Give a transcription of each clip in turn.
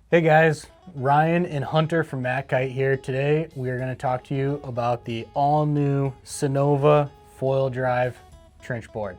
Hey guys, Ryan and Hunter from MACkite here. Today we are going to talk to you about the all-new Sunova Foil Drive trench board.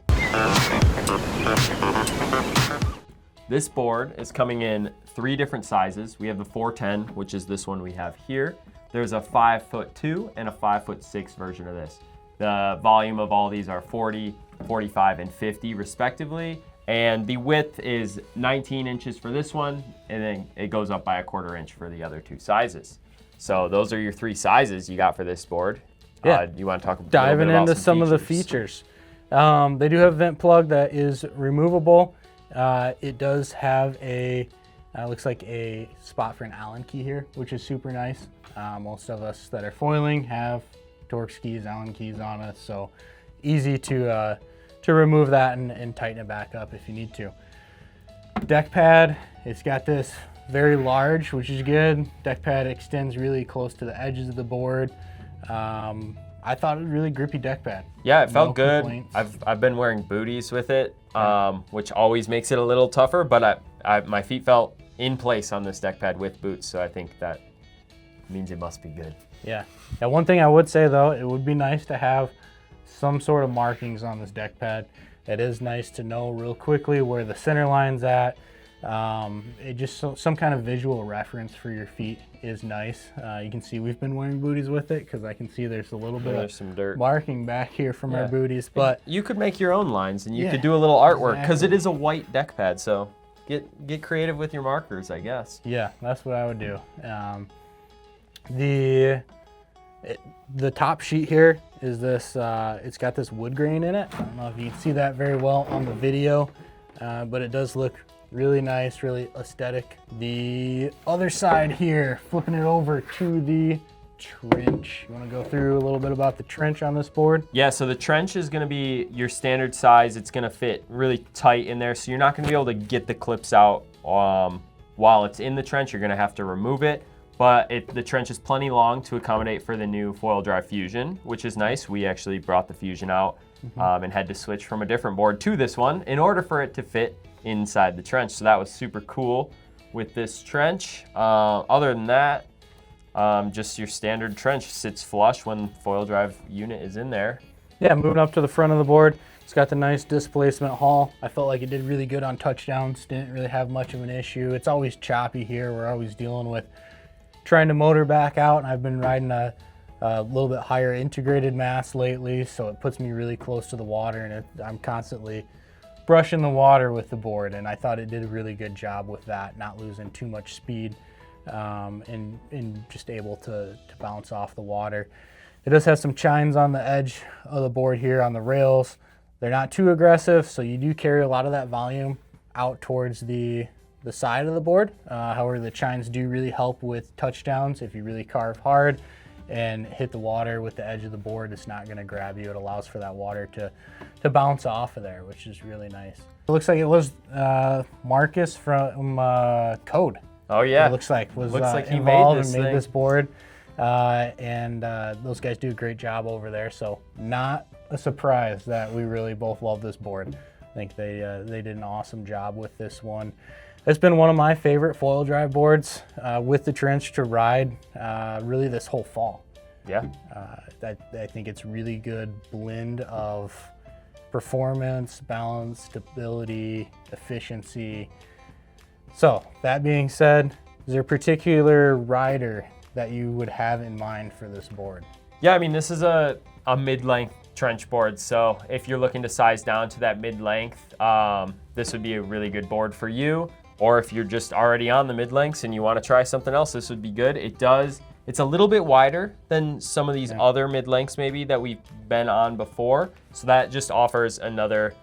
This board is coming in 3 different sizes. We have the 410, which is this one we have here. There's a 5'2" and a 5'6" version of this. The volume of all these are 40, 45, and 50 respectively. And the width is 19 inches for this one, and then it goes up by 1/4 inch for the other 2 sizes. So those are your 3 sizes you got for this board. Yeah. You want to talk Diving into some of the features. They do have a vent plug that is removable. It does have a, looks like a spot for an Allen key here, which is super nice. Most of us that are foiling have Torx keys, Allen keys on us, so easy to remove that and tighten it back up if you need to. Deck pad, it's got this very large, which is good. Deck pad extends really close to the edges of the board. I thought it was a really grippy deck pad. Yeah, it felt good. Complaints. I've been wearing booties with it, which always makes it a little tougher, but my feet felt in place on this deck pad with boots, so I think that means it must be good. Yeah. Now, one thing I would say though, it would be nice to have some sort of markings on this deck pad. It is nice to know real quickly where the center line's at. It just some kind of visual reference for your feet is nice. You can see we've been wearing booties with it because I can see there's a little bit of some dirt marking back here from our booties. But you could make your own lines and you could do a little artwork because it is a white deck pad. So get creative with your markers, I guess. Yeah, that's what I would do. The top sheet here is this, it's got this wood grain in it. I don't know if you can see that very well on the video, but it does look really nice, really aesthetic. The other side here, flipping it over to the trench. You want to go through a little bit about the trench on this board? Yeah, so the trench is going to be your standard size. It's going to fit really tight in there, so you're not going to be able to get the clips out while it's in the trench. You're going to have to remove it. But the trench is plenty long to accommodate for the new Foil Drive Fusion, which is nice. We actually brought the Fusion out and had to switch from a different board to this one in order for it to fit inside the trench. So that was super cool with this trench. Other than that, just your standard trench sits flush when the Foil Drive unit is in there. Yeah, moving up to the front of the board, it's got the nice displacement haul. I felt like it did really good on touchdowns. Didn't really have much of an issue. It's always choppy here. We're always dealing with trying to motor back out, and I've been riding a little bit higher integrated mass lately, so it puts me really close to the water, and I'm constantly brushing the water with the board, and I thought it did a really good job with that, not losing too much speed and just able to bounce off the water. It does have some chines on the edge of the board here on the rails. They're not too aggressive, so you do carry a lot of that volume out towards the side of the board. However, the chines do really help with touchdowns. If you really carve hard and hit the water with the edge of the board, it's not going to grab you. It allows for that water to bounce off of there, which is really nice. It looks like it was Marcus from Code. Oh yeah, it looks like was he involved made this and made thing. this board, and those guys do a great job over there. So not a surprise that we really both love this board. I think they did an awesome job with this one. It's been one of my favorite foil drive boards with the trench to ride really this whole fall. Yeah. I think it's really good blend of performance, balance, stability, efficiency. So that being said, is there a particular rider that you would have in mind for this board? Yeah, I mean, this is a mid-length trench board, so if you're looking to size down to that mid-length, this would be a really good board for you. Or if you're just already on the mid-lengths and you want to try something else, this would be good. It's a little bit wider than some of these other mid-lengths maybe that we've been on before. So that just offers another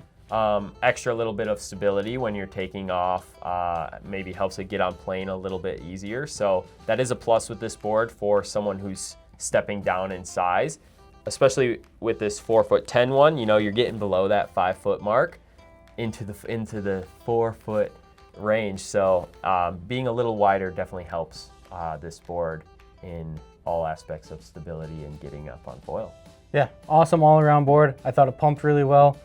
extra little bit of stability when you're taking off. Maybe helps it get on plane a little bit easier. So that is a plus with this board for someone who's stepping down in size, especially with this 4'10" one. You know, you're getting below that 5 foot mark into the 4 foot range. So being a little wider definitely helps this board in all aspects of stability and getting up on foil. Yeah, awesome all around board. I thought it pumped really well,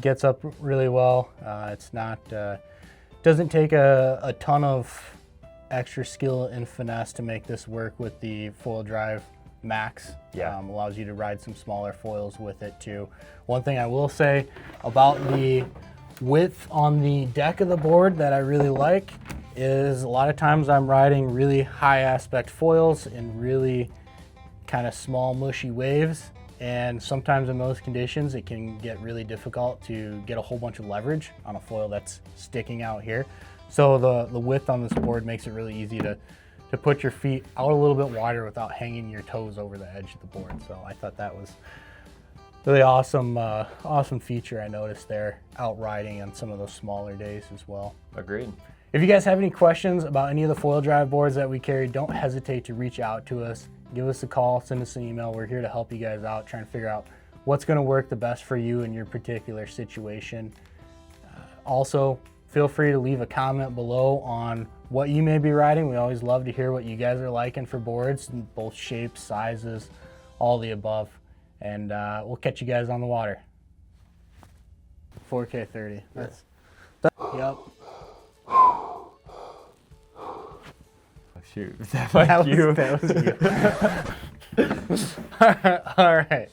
gets up really well. It's not, doesn't take a ton of extra skill and finesse to make this work with the Foil Drive Max. Yeah. Allows you to ride some smaller foils with it too. One thing I will say about the width on the deck of the board that I really like is a lot of times I'm riding really high aspect foils in really kind of small mushy waves, and sometimes in those conditions it can get really difficult to get a whole bunch of leverage on a foil that's sticking out here. So the width on this board makes it really easy to put your feet out a little bit wider without hanging your toes over the edge of the board. So I thought that was really awesome, awesome feature I noticed there out riding on some of those smaller days as well. Agreed. If you guys have any questions about any of the foil drive boards that we carry, don't hesitate to reach out to us. Give us a call, send us an email. We're here to help you guys out, trying to figure out what's going to work the best for you in your particular situation. Also, feel free to leave a comment below on what you may be riding. We always love to hear what you guys are liking for boards, in both shapes, sizes, all the above. And we'll catch you guys on the water. 4K 30. That's yep. Shoot, that was you. That was you. All right.